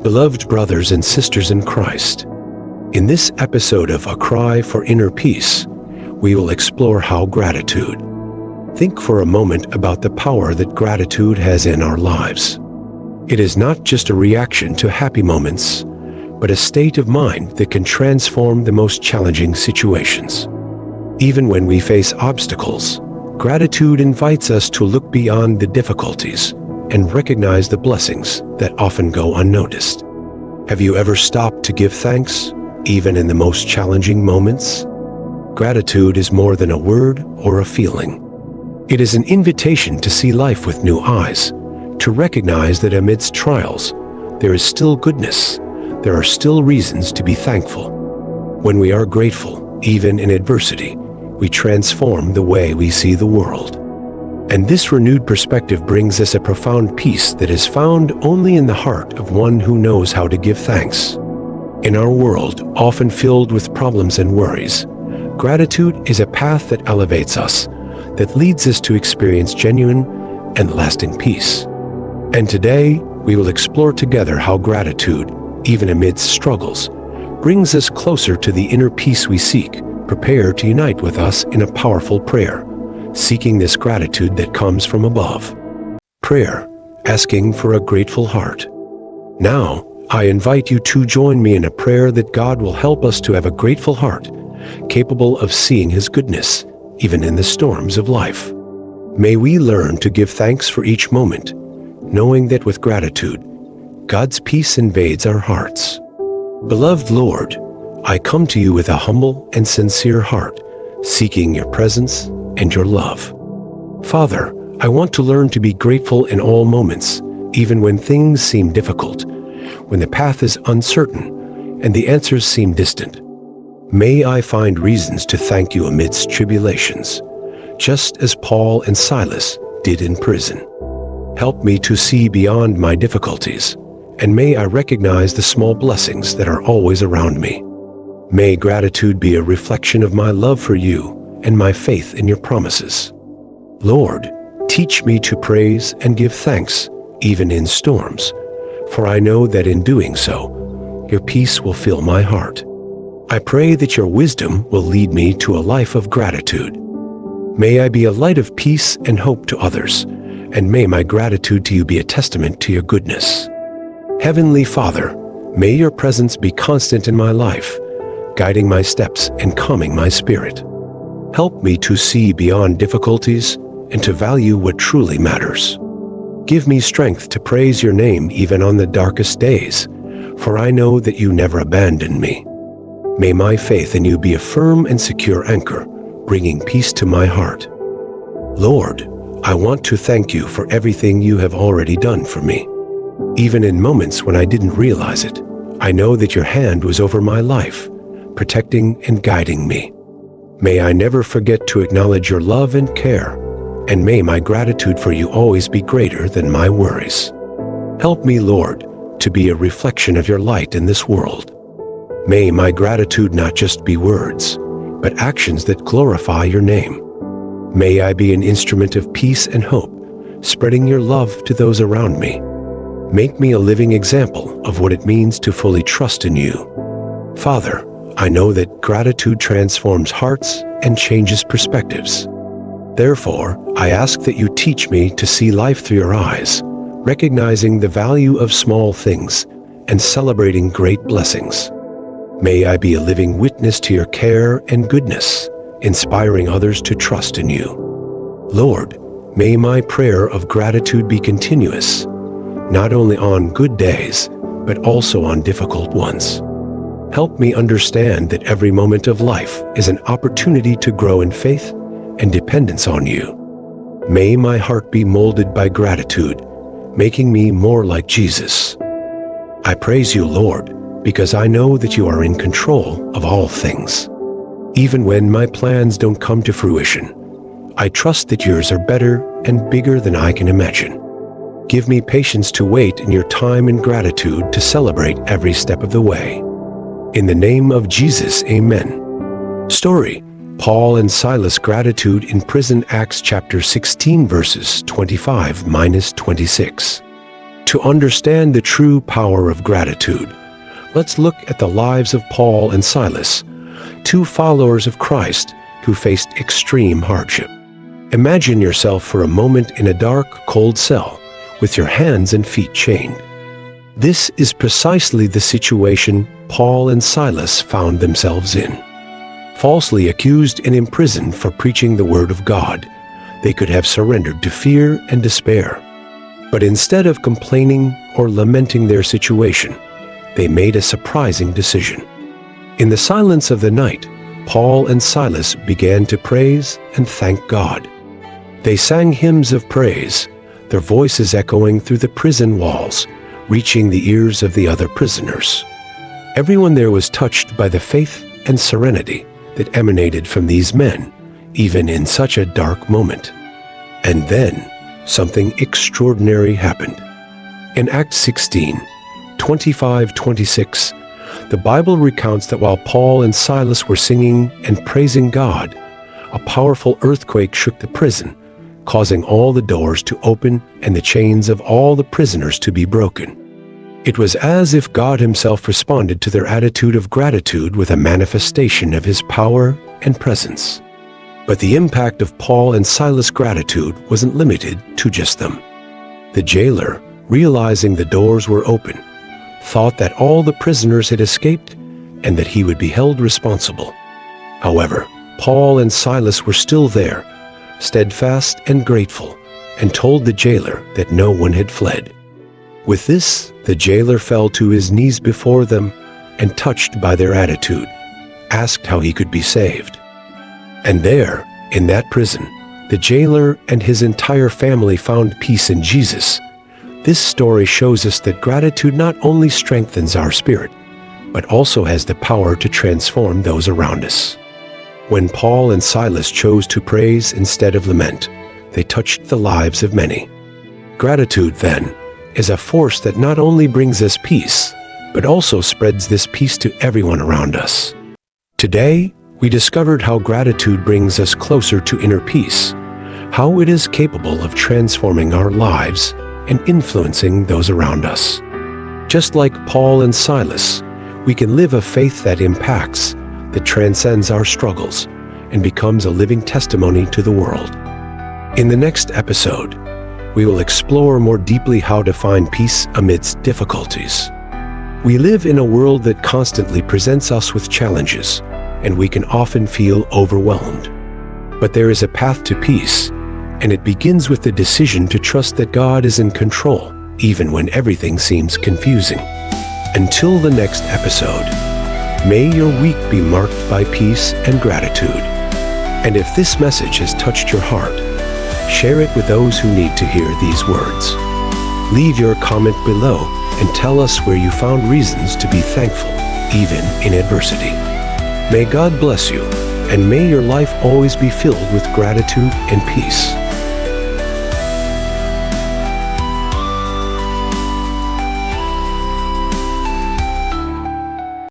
Beloved brothers and sisters in Christ, in this episode of A Cry for Inner Peace, we will explore how gratitude. Think for a moment about the power that gratitude has in our lives. It is not just a reaction to happy moments, but a state of mind that can transform the most challenging situations. Even when we face obstacles, gratitude invites us to look beyond the difficulties and recognize the blessings that often go unnoticed. Have you ever stopped to give thanks, even in the most challenging moments? Gratitude is more than a word or a feeling. It is an invitation to see life with new eyes, to recognize that amidst trials, there is still goodness. There are still reasons to be thankful. When we are grateful, even in adversity, we transform the way we see the world. And this renewed perspective brings us a profound peace that is found only in the heart of one who knows how to give thanks. In our world, often filled with problems and worries, gratitude is a path that elevates us, that leads us to experience genuine and lasting peace. And today, we will explore together how gratitude, even amidst struggles, brings us closer to the inner peace we seek. Prepare to unite with us in a powerful prayer, seeking this gratitude that comes from above. Prayer, asking for a grateful heart. Now, I invite you to join me in a prayer that God will help us to have a grateful heart, capable of seeing His goodness, even in the storms of life. May we learn to give thanks for each moment, knowing that with gratitude, God's peace invades our hearts. Beloved Lord, I come to you with a humble and sincere heart, seeking your presence and your love. Father, I want to learn to be grateful in all moments, even when things seem difficult, when the path is uncertain and the answers seem distant. May I find reasons to thank you amidst tribulations, just as Paul and Silas did in prison. Help me to see beyond my difficulties, and may I recognize the small blessings that are always around me. May gratitude be a reflection of my love for you and my faith in your promises. Lord, teach me to praise and give thanks, even in storms, for I know that in doing so, your peace will fill my heart. I pray that your wisdom will lead me to a life of gratitude. May I be a light of peace and hope to others, and may my gratitude to you be a testament to your goodness. Heavenly Father, may your presence be constant in my life, guiding my steps and calming my spirit. Help me to see beyond difficulties and to value what truly matters. Give me strength to praise your name even on the darkest days, for I know that you never abandon me. May my faith in you be a firm and secure anchor, bringing peace to my heart. Lord, I want to thank you for everything you have already done for me. Even in moments when I didn't realize it, I know that your hand was over my life, protecting and guiding me. May I never forget to acknowledge your love and care, and may my gratitude for you always be greater than my worries. Help me, Lord, to be a reflection of your light in this world. May my gratitude not just be words, but actions that glorify your name. May I be an instrument of peace and hope, spreading your love to those around me. Make me a living example of what it means to fully trust in you. Father, I know that gratitude transforms hearts and changes perspectives. Therefore, I ask that you teach me to see life through your eyes, recognizing the value of small things and celebrating great blessings. May I be a living witness to your care and goodness, inspiring others to trust in you. Lord, may my prayer of gratitude be continuous, not only on good days, but also on difficult ones. Help me understand that every moment of life is an opportunity to grow in faith and dependence on you. May my heart be molded by gratitude, making me more like Jesus. I praise you, Lord, because I know that you are in control of all things. Even when my plans don't come to fruition, I trust that yours are better and bigger than I can imagine. Give me patience to wait in your time and gratitude to celebrate every step of the way. In the name of Jesus, amen. Story: Paul and Silas' gratitude in prison. Acts chapter 16 verses 25-26. To understand the true power of gratitude, let's look at the lives of Paul and Silas, two followers of Christ who faced extreme hardship. Imagine yourself for a moment in a dark, cold cell with your hands and feet chained. This is precisely the situation Paul and Silas found themselves in. Falsely accused and imprisoned for preaching the word of God, they could have surrendered to fear and despair. But instead of complaining or lamenting their situation, they made a surprising decision. In the silence of the night, Paul and Silas began to praise and thank God. They sang hymns of praise, their voices echoing through the prison walls, reaching the ears of the other prisoners. Everyone there was touched by the faith and serenity that emanated from these men, even in such a dark moment. And then, something extraordinary happened. In Acts 16, 25-26, the Bible recounts that while Paul and Silas were singing and praising God, a powerful earthquake shook the prison, causing all the doors to open and the chains of all the prisoners to be broken. It was as if God himself responded to their attitude of gratitude with a manifestation of his power and presence. But the impact of Paul and Silas' gratitude wasn't limited to just them. The jailer, realizing the doors were open, thought that all the prisoners had escaped and that he would be held responsible. However, Paul and Silas were still there, steadfast and grateful, and told the jailer that no one had fled. With this, the jailer fell to his knees before them and, touched by their attitude, asked how he could be saved. And there, in that prison, the jailer and his entire family found peace in Jesus. This story shows us that gratitude not only strengthens our spirit, but also has the power to transform those around us. When Paul and Silas chose to praise instead of lament, they touched the lives of many. Gratitude, then, is a force that not only brings us peace, but also spreads this peace to everyone around us. Today, we discovered how gratitude brings us closer to inner peace, how it is capable of transforming our lives and influencing those around us. Just like Paul and Silas, we can live a faith that impacts, that transcends our struggles, and becomes a living testimony to the world. In the next episode, we will explore more deeply how to find peace amidst difficulties. We live in a world that constantly presents us with challenges, and we can often feel overwhelmed. But there is a path to peace, and it begins with the decision to trust that God is in control, even when everything seems confusing. Until the next episode, may your week be marked by peace and gratitude. And if this message has touched your heart, share it with those who need to hear these words. Leave your comment below and tell us where you found reasons to be thankful, even in adversity. May God bless you, and may your life always be filled with gratitude and peace.